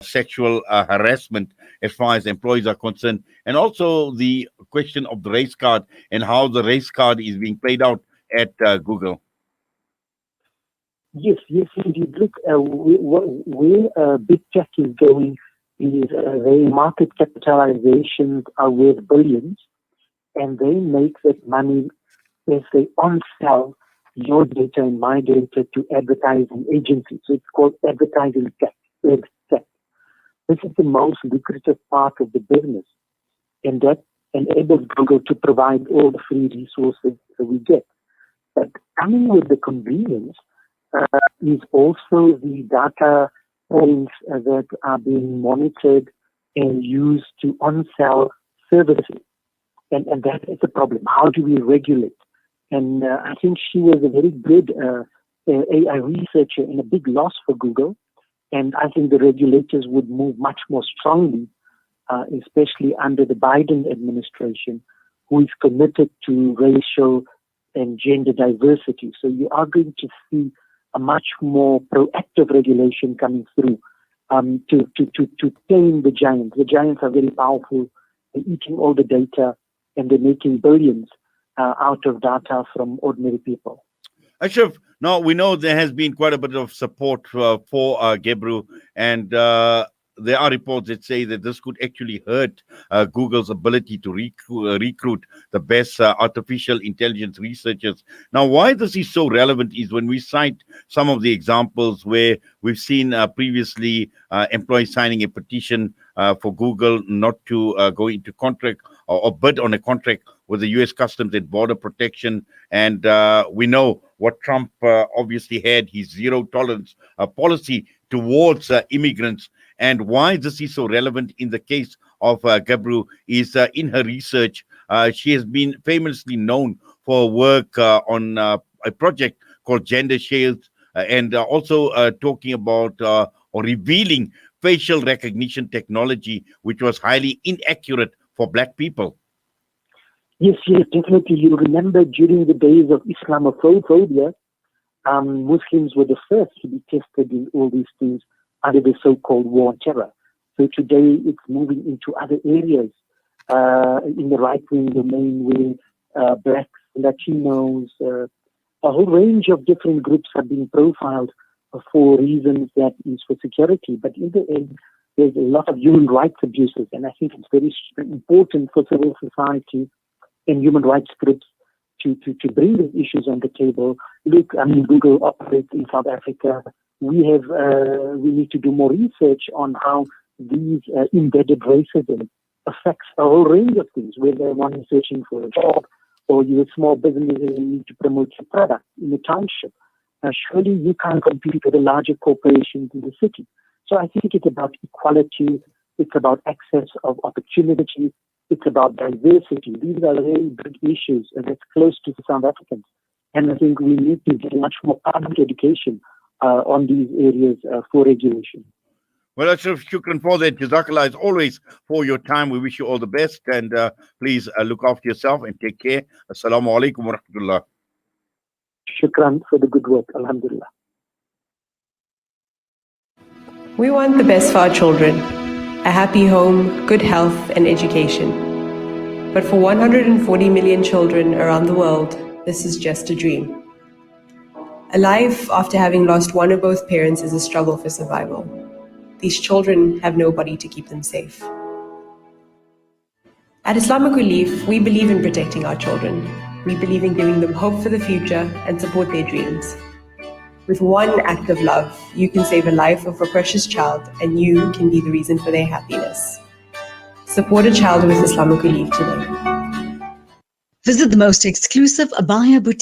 sexual harassment as far as employees are concerned, and also the question of the race card and how the race card is being played out at Google. Yes, yes, indeed. Look, where big tech is going is their market capitalizations are worth billions, and they make that money as they on-sell your data and my data to advertising agencies. So it's called advertising tech. This is the most lucrative part of the business, and that enables Google to provide all the free resources that we get. But coming with the convenience is also the data points that are being monitored and used to on-sell services. And that is the problem. How do we regulate? And I think she was a very good AI researcher and a big loss for Google. And I think the regulators would move much more strongly, especially under the Biden administration, who is committed to racial and gender diversity. So you are going to see a much more proactive regulation coming through to tame the giants. The giants are very powerful. They're eating all the data, and they're making billions out of data from ordinary people. Ashraf, now we know there has been quite a bit of support for Gebru, and there are reports that say that this could actually hurt Google's ability to recruit the best artificial intelligence researchers. Now, why this is so relevant is when we cite some of the examples where we've seen previously employees signing a petition for Google not to go into contract or bid on a contract with the U.S. Customs and Border Protection. And we know what Trump obviously had, his zero tolerance policy towards immigrants. And why this is so relevant in the case of Gebru is in her research, she has been famously known for work on a project called Gender Shields, and also talking about or revealing facial recognition technology, which was highly inaccurate for Black people. Yes, definitely. You remember during the days of Islamophobia, Muslims were the first to be tested in all these things under the so-called war on terror. So today it's moving into other areas in the right-wing domain where Blacks, Latinos, a whole range of different groups are being profiled for reasons that is for security. But in the end, there's a lot of human rights abuses, and I think it's very important for civil society and human rights groups to bring these issues on the table. Look, I mean, Google operates in South Africa. We need to do more research on how these embedded racism affects a whole range of things, whether one is searching for a job or you're a small business and you need to promote your product in a township. Surely you can't compete with the larger corporations in the city. So I think it's about equality, it's about access of opportunity, it's about diversity. These are very big issues, and it's close to South Africans. And I think we need to get much more public education on these areas for regulation. Well, Ashraf, shukran for that. Jazakallah, as always, for your time. We wish you all the best, and please look after yourself and take care. Assalamu alaikum wa rahmatullah. Shukran for the good work. Alhamdulillah. We want the best for our children, a happy home, good health and education. But for 140 million children around the world, this is just a dream. A life after having lost one or both parents is a struggle for survival. These children have nobody to keep them safe. At Islamic Relief, we believe in protecting our children. We believe in giving them hope for the future and support their dreams. With one act of love, you can save a life of a precious child, and you can be the reason for their happiness. Support a child with Islamic Relief today. Visit the most exclusive abaya boutique